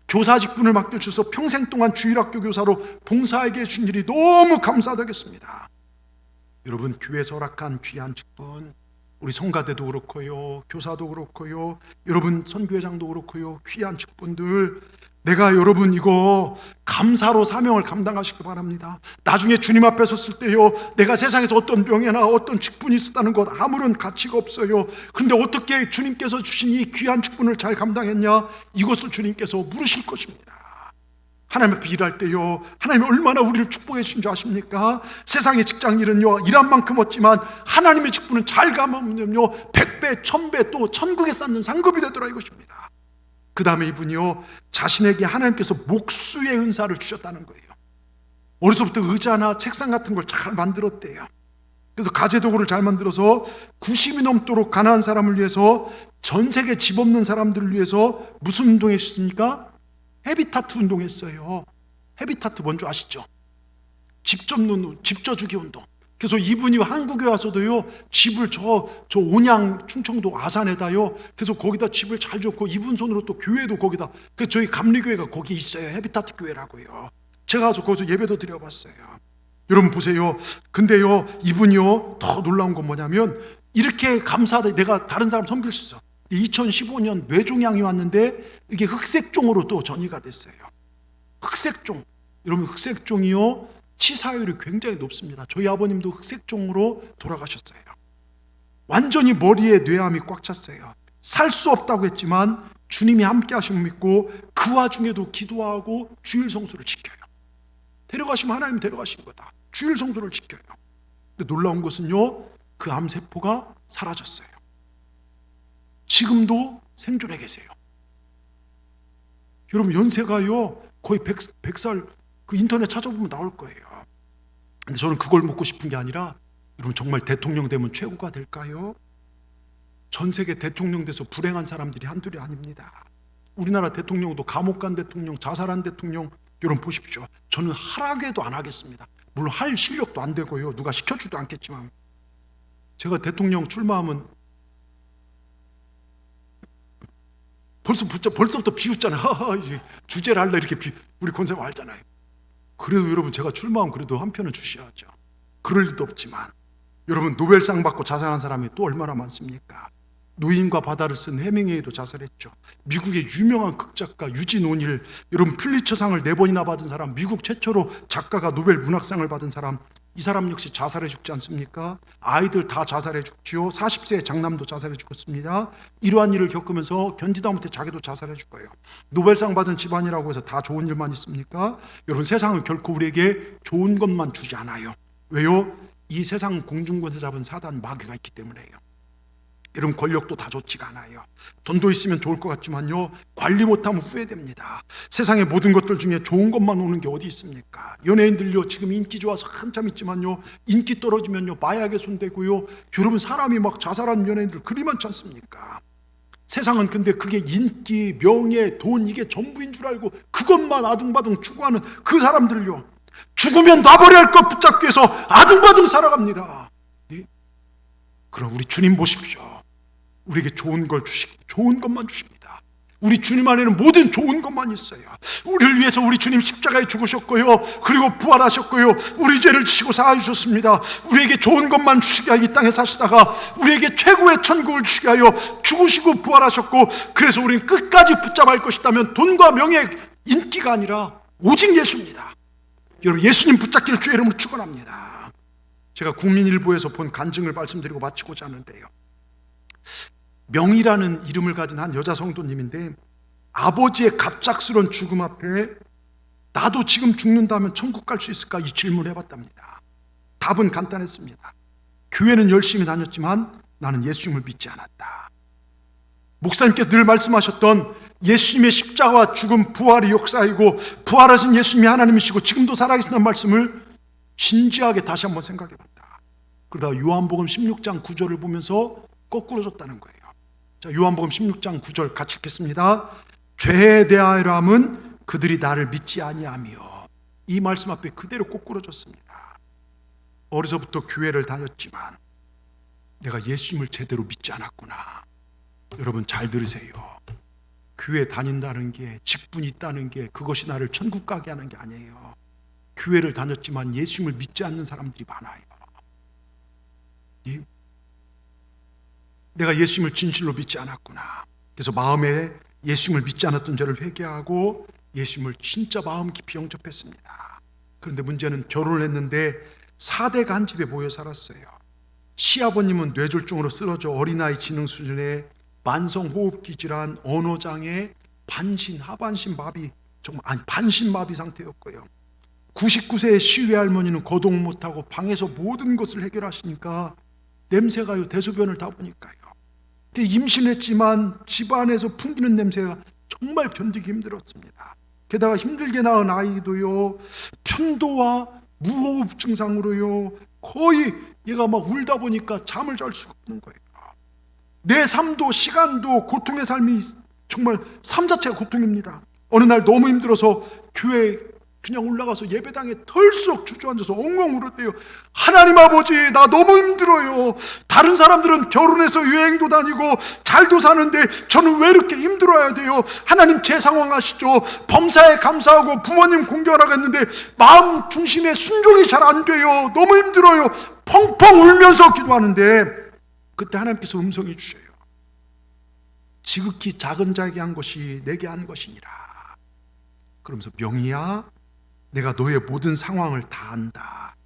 교사 직분을 맡겨주셔서 평생 동안 주일학교 교사로 봉사하게 해준 일이 너무 감사하다겠습니다. 여러분, 교회에서 허락한 귀한 직분, 우리 성가대도 그렇고요, 교사도 그렇고요, 여러분 선교회장도 그렇고요, 귀한 직분들, 내가 여러분 이거 감사로 사명을 감당하시기 바랍니다. 나중에 주님 앞에 섰을 때요, 내가 세상에서 어떤 명예나 어떤 직분이 있었다는 것 아무런 가치가 없어요. 그런데 어떻게 주님께서 주신 이 귀한 직분을 잘 감당했냐, 이것을 주님께서 물으실 것입니다. 하나님 앞에 일할 때요, 하나님이 얼마나 우리를 축복해 주신 줄 아십니까? 세상의 직장일은요, 일한 만큼 얻지만 하나님의 직분은 잘 감으면요 100배, 1000배, 또 천국에 쌓는 상급이 되더라 이것입니다. 그 다음에 이분이요, 자신에게 하나님께서 목수의 은사를 주셨다는 거예요. 어려서부터 의자나 책상 같은 걸 잘 만들었대요. 그래서 가재도구를 잘 만들어서 90이 넘도록 가난한 사람을 위해서, 전 세계 집 없는 사람들을 위해서 무슨 운동했습니까? 헤비타트 운동했어요. 헤비타트 뭔지 아시죠? 집 져주기 운동. 그래서 이분이 한국에 와서도요, 집을 저 온양 충청도 아산에다요, 그래서 거기다 집을 잘 줬고, 이분 손으로 또 교회도 거기다, 그래서 저희 감리교회가 거기 있어요. 헤비타트 교회라고요. 제가 가서 거기서 예배도 드려봤어요. 여러분 보세요. 근데요, 이분이요, 더 놀라운 건 뭐냐면, 이렇게 감사하다, 내가 다른 사람 섬길 수 있어. 2015년 뇌종양이 왔는데 이게 흑색종으로 또 전이가 됐어요. 흑색종. 여러분 흑색종이요, 치사율이 굉장히 높습니다. 저희 아버님도 흑색종으로 돌아가셨어요. 완전히 머리에 뇌암이 꽉 찼어요. 살 수 없다고 했지만 주님이 함께 하심을 믿고 그 와중에도 기도하고 주일 성수를 지켜요. 데려가시면 하나님 데려가신 거다. 주일 성수를 지켜요. 근데 놀라운 것은요, 그 암세포가 사라졌어요. 지금도 생존해 계세요. 여러분 연세가요 거의 100살, 그 인터넷 찾아보면 나올 거예요. 근데 저는 그걸 묻고 싶은 게 아니라, 여러분 정말 대통령 되면 최고가 될까요? 전 세계 대통령 돼서 불행한 사람들이 한둘이 아닙니다. 우리나라 대통령도 감옥 간 대통령, 자살한 대통령, 여러분 보십시오. 저는 하라고 해도 안 하겠습니다. 물론 할 실력도 안 되고요, 누가 시켜주도 않겠지만, 제가 대통령 출마하면 벌써부터 비웃잖아요. 주제를 할래 이렇게 우리 권사님 알잖아요. 그래도 여러분 제가 출마하면 그래도 한 표는 주셔야죠. 그럴 리도 없지만, 여러분 노벨상 받고 자살한 사람이 또 얼마나 많습니까? 노인과 바다를 쓴 해밍웨이도 자살했죠. 미국의 유명한 극작가 유진 오닐, 여러분 퓰리처상을 4번이나 받은 사람, 미국 최초로 작가가 노벨 문학상을 받은 사람, 이 사람 역시 자살해 죽지 않습니까? 아이들 다 자살해 죽지요. 40세의 장남도 자살해 죽었습니다. 이러한 일을 겪으면서 견디다 못해 자기도 자살해 죽어요. 노벨상 받은 집안이라고 해서 다 좋은 일만 있습니까? 여러분 세상은 결코 우리에게 좋은 것만 주지 않아요. 왜요? 이 세상 공중권세 잡은 사단 마귀가 있기 때문에요. 이런 권력도 다 좋지가 않아요. 돈도 있으면 좋을 것 같지만요, 관리 못하면 후회됩니다. 세상의 모든 것들 중에 좋은 것만 오는 게 어디 있습니까? 연예인들요, 지금 인기 좋아서 한참 있지만요, 인기 떨어지면요 마약에 손대고요, 여러분 사람이 막 자살하는 연예인들 그리 많지 않습니까? 세상은 근데 그게 인기, 명예, 돈, 이게 전부인 줄 알고 그것만 아둥바둥 추구하는 그 사람들요, 죽으면 놔버려야 할 것 붙잡기 위해서 아둥바둥 살아갑니다. 예? 그럼 우리 주님 보십시오. 우리에게 좋은 걸 좋은 것만 주십니다. 우리 주님 안에는 모든 좋은 것만 있어요. 우리를 위해서 우리 주님 십자가에 죽으셨고요, 그리고 부활하셨고요, 우리 죄를 지시고 사하여 주셨습니다. 우리에게 좋은 것만 주시게 하여 이 땅에 사시다가 우리에게 최고의 천국을 주시게 하여 죽으시고 부활하셨고, 그래서 우리는 끝까지 붙잡아야 할 것이 있다면 돈과 명예, 인기가 아니라 오직 예수입니다. 여러분 예수님 붙잡기를 주의 이름으로 축원합니다. 제가 국민일보에서 본 간증을 말씀드리고 마치고자 하는데요, 명이라는 이름을 가진 한 여자 성도님인데, 아버지의 갑작스러운 죽음 앞에 나도 지금 죽는다면 천국 갈 수 있을까, 이 질문을 해봤답니다. 답은 간단했습니다. 교회는 열심히 다녔지만 나는 예수님을 믿지 않았다. 목사님께서 늘 말씀하셨던 예수님의 십자가와 죽음, 부활이 역사이고 부활하신 예수님이 하나님이시고 지금도 살아계신다는 말씀을 진지하게 다시 한번 생각해봤다. 그러다가 요한복음 16장 9절을 보면서 거꾸로졌다는 거예요. 자, 요한복음 16장 9절 같이 읽겠습니다. 죄에 대하여 함은 그들이 나를 믿지 아니하며, 이 말씀 앞에 그대로 거꾸로졌습니다. 어려서부터 교회를 다녔지만 내가 예수님을 제대로 믿지 않았구나. 여러분 잘 들으세요. 교회 다닌다는 게, 직분이 있다는 게 그것이 나를 천국 가게 하는 게 아니에요. 교회를 다녔지만 예수님을 믿지 않는 사람들이 많아요. 내가 예수님을 진실로 믿지 않았구나. 그래서 마음에 예수님을 믿지 않았던 죄를 회개하고 예수님을 진짜 마음 깊이 영접했습니다. 그런데 문제는 결혼을 했는데 4대가 한 집에 모여 살았어요. 시아버님은 뇌졸중으로 쓰러져 어린아이 지능 수준의 만성호흡기 질환, 언어장애, 반신, 하반신 마비, 반신 마비 상태였고요. 99세의 시외 할머니는 거동 못하고 방에서 모든 것을 해결하시니까 냄새가요, 대소변을 다 보니까요. 임신했지만 집안에서 풍기는 냄새가 정말 견디기 힘들었습니다. 게다가 힘들게 낳은 아이도요, 편도와 무호흡 증상으로요, 거의 얘가 막 울다 보니까 잠을 잘 수가 없는 거예요. 내 삶도 시간도 고통의 삶이 정말 삶 자체가 고통입니다. 어느 날 너무 힘들어서 교회에 그냥 올라가서 예배당에 털썩 주저앉아서 엉엉 울었대요. 하나님 아버지, 나 너무 힘들어요. 다른 사람들은 결혼해서 여행도 다니고 잘도 사는데 저는 왜 이렇게 힘들어야 돼요? 하나님 제 상황 아시죠? 범사에 감사하고 부모님 공경하라고 했는데 마음 중심에 순종이 잘 안 돼요. 너무 힘들어요. 펑펑 울면서 기도하는데 그때 하나님께서 음성이 주셔요. 지극히 작은 자에게 한 것이 내게 한 것이니라. 그러면서 명희야, 내가 너의 모든 상황을 다 안다.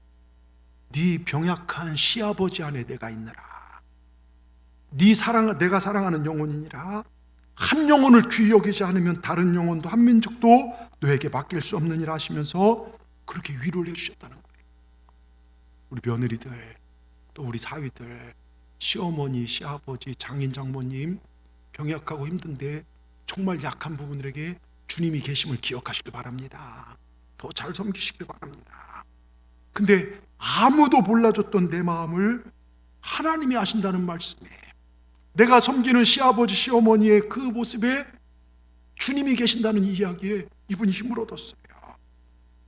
네 병약한 시아버지 안에 내가 있느라. 내가 사랑하는 영혼이니라. 한 영혼을 귀히 여기지 않으면 다른 영혼도 한 민족도 너에게 맡길 수 없느니라 하시면서 그렇게 위로를 해주셨다는 거예요. 우리 며느리들, 또 우리 사위들, 시어머니, 시아버지, 장인, 장모님 병약하고 힘든데 정말 약한 부분들에게 주님이 계심을 기억하시길 바랍니다. 더 잘 섬기시길 바랍니다. 근데 아무도 몰라줬던 내 마음을 하나님이 아신다는 말씀에, 내가 섬기는 시아버지 시어머니의 그 모습에 주님이 계신다는 이야기에 이분이 힘을 얻었어요.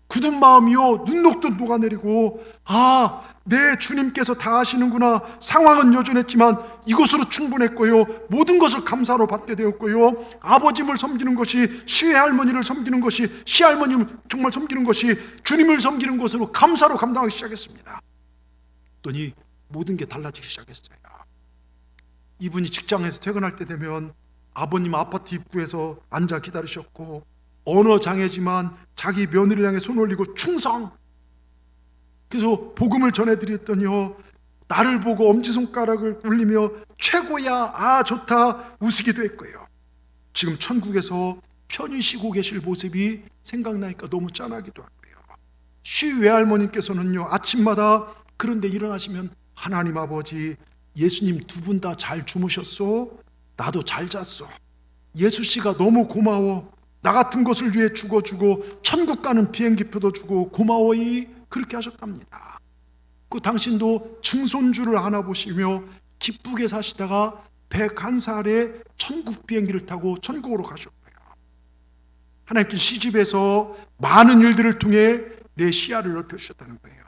굳은 마음이요, 눈 녹듯 녹아내리고, 내 주님께서 다 하시는구나. 상황은 여전했지만 이것으로 충분했고요, 모든 것을 감사로 받게 되었고요, 아버님을 섬기는 것이, 시할머니를 섬기는 것이, 시할머님을 정말 섬기는 것이 주님을 섬기는 것으로 감사로 감당하기 시작했습니다. 그랬더니 모든 게 달라지기 시작했어요. 이분이 직장에서 퇴근할 때 되면 아버님 아파트 입구에서 앉아 기다리셨고, 언어 장애지만 자기 며느리를 향해 손 올리고 충성. 그래서 복음을 전해드렸더니요, 나를 보고 엄지손가락을 울리며 최고야, 좋다 웃으기도 했고요. 지금 천국에서 편히 쉬고 계실 모습이 생각나니까 너무 짠하기도 하고요. 쉬 외할머니께서는요, 아침마다 그런데 일어나시면 하나님 아버지, 예수님 두 분 다 잘 주무셨소? 나도 잘 잤소. 예수씨가 너무 고마워. 나 같은 것을 위해 죽어주고 천국 가는 비행기표도 주고 고마워이. 그렇게 하셨답니다. 그 당신도 증손주를 안아보시며 기쁘게 사시다가 101살에 천국 비행기를 타고 천국으로 가셨고요. 하나님께 시집에서 많은 일들을 통해 내 시야를 넓혀주셨다는 거예요.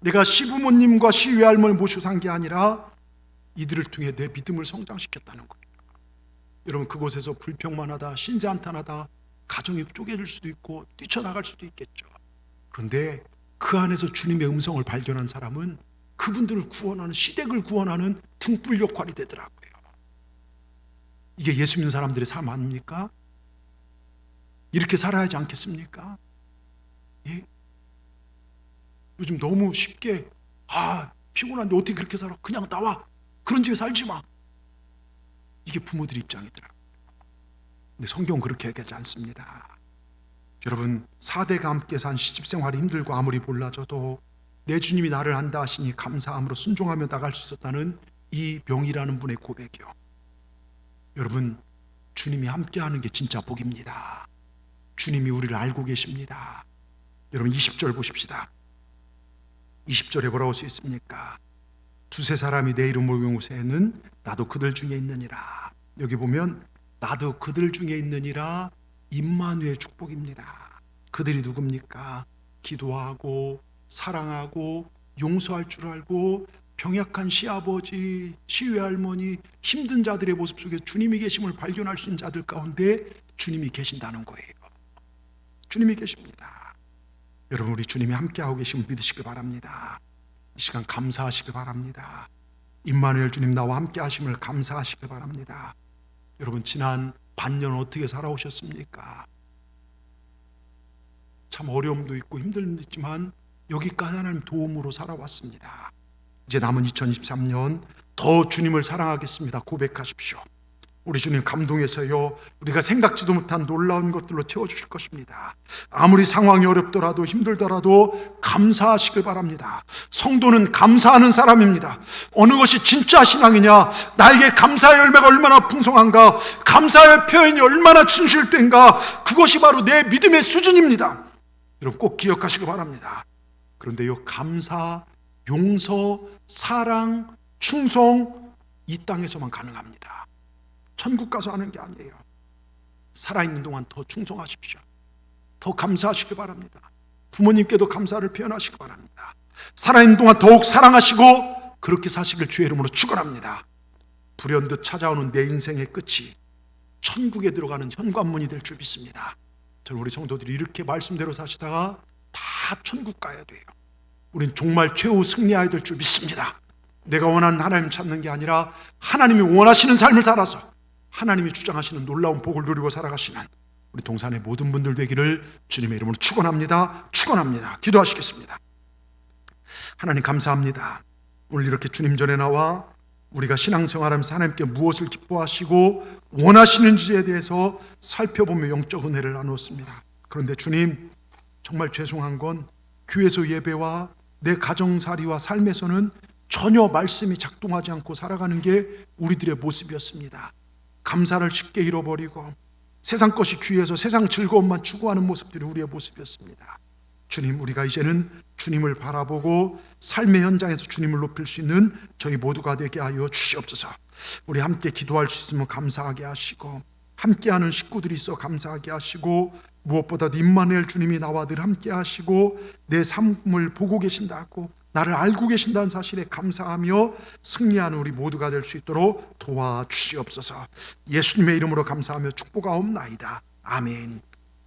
내가 시부모님과 시외할머니 모시고 산 게 아니라 이들을 통해 내 믿음을 성장시켰다는 거예요. 여러분, 그곳에서 불평만 하다, 신세한탄하다 가정이 쪼개질 수도 있고 뛰쳐나갈 수도 있겠죠. 그런데 그 안에서 주님의 음성을 발견한 사람은 그분들을 구원하는, 시댁을 구원하는 등불 역할이 되더라고요. 이게 예수 믿는 사람들의 삶 아닙니까? 이렇게 살아야 하지 않겠습니까? 예? 요즘 너무 쉽게 피곤한데 어떻게 그렇게 살아? 그냥 나와. 그런 집에 살지 마. 이게 부모들 입장이더라고요. 근데 성경은 그렇게 얘기하지 않습니다. 여러분, 4대가 함께 산 시집생활이 힘들고 아무리 몰라져도 내 주님이 나를 안다 하시니 감사함으로 순종하며 나갈 수 있었다는 이 명이라는 분의 고백이요. 여러분, 주님이 함께하는 게 진짜 복입니다. 주님이 우리를 알고 계십니다. 여러분, 20절 보십시다. 20절에 뭐라고 써 있습니까? 두세 사람이 내 이름을 모세는 나도 그들 중에 있느니라. 여기 보면 나도 그들 중에 있느니라, 임마누엘 축복입니다. 그들이 누굽니까? 기도하고 사랑하고 용서할 줄 알고 병약한 시아버지, 시외할머니, 힘든 자들의 모습 속에 주님이 계심을 발견할 수 있는 자들 가운데 주님이 계신다는 거예요. 주님이 계십니다. 여러분, 우리 주님이 함께하고 계심을 믿으시길 바랍니다. 이 시간 감사하시길 바랍니다. 임마누엘 주님 나와 함께 하심을 감사하시길 바랍니다. 여러분, 지난 반년 어떻게 살아오셨습니까? 참 어려움도 있고 힘들지만 여기까지 하나님 도움으로 살아왔습니다. 이제 남은 2023년 더 주님을 사랑하겠습니다. 고백하십시오. 우리 주님 감동해서요, 우리가 생각지도 못한 놀라운 것들로 채워주실 것입니다. 아무리 상황이 어렵더라도 힘들더라도 감사하시길 바랍니다. 성도는 감사하는 사람입니다. 어느 것이 진짜 신앙이냐, 나에게 감사의 열매가 얼마나 풍성한가, 감사의 표현이 얼마나 진실된가, 그것이 바로 내 믿음의 수준입니다. 여러분 꼭 기억하시길 바랍니다. 그런데요, 감사, 용서, 사랑, 충성, 이 땅에서만 가능합니다. 천국 가서 하는 게 아니에요. 살아있는 동안 더 충성하십시오. 더 감사하시길 바랍니다. 부모님께도 감사를 표현하시기 바랍니다. 살아있는 동안 더욱 사랑하시고 그렇게 사시길 주의 이름으로 축원합니다. 불현듯 찾아오는 내 인생의 끝이 천국에 들어가는 현관문이 될 줄 믿습니다. 저는 우리 성도들이 이렇게 말씀대로 사시다가 다 천국 가야 돼요. 우린 정말 최후 승리해야 될 줄 믿습니다. 내가 원하는 하나님 찾는 게 아니라 하나님이 원하시는 삶을 살아서 하나님이 주장하시는 놀라운 복을 누리고 살아가시는 우리 동산의 모든 분들 되기를 주님의 이름으로 축원합니다. 축원합니다. 기도하시겠습니다. 하나님 감사합니다. 오늘 이렇게 주님 전에 나와 우리가 신앙생활하면서 하나님께 무엇을 기뻐하시고 원하시는지에 대해서 살펴보며 영적 은혜를 나누었습니다. 그런데 주님, 정말 죄송한 건 교회에서 예배와 내 가정살이와 삶에서는 전혀 말씀이 작동하지 않고 살아가는 게 우리들의 모습이었습니다. 감사를 쉽게 잃어버리고 세상 것이 귀해서 세상 즐거움만 추구하는 모습들이 우리의 모습이었습니다. 주님, 우리가 이제는 주님을 바라보고 삶의 현장에서 주님을 높일 수 있는 저희 모두가 되게 하여 주시옵소서. 우리 함께 기도할 수 있으면 감사하게 하시고, 함께하는 식구들이 있어 감사하게 하시고, 무엇보다도 임마누엘 주님이 나와 늘 함께 하시고 내 삶을 보고 계신다고, 나를 알고 계신다는 사실에 감사하며 승리하는 우리 모두가 될 수 있도록 도와주시옵소서. 예수님의 이름으로 감사하며 축복하옵나이다. 아멘.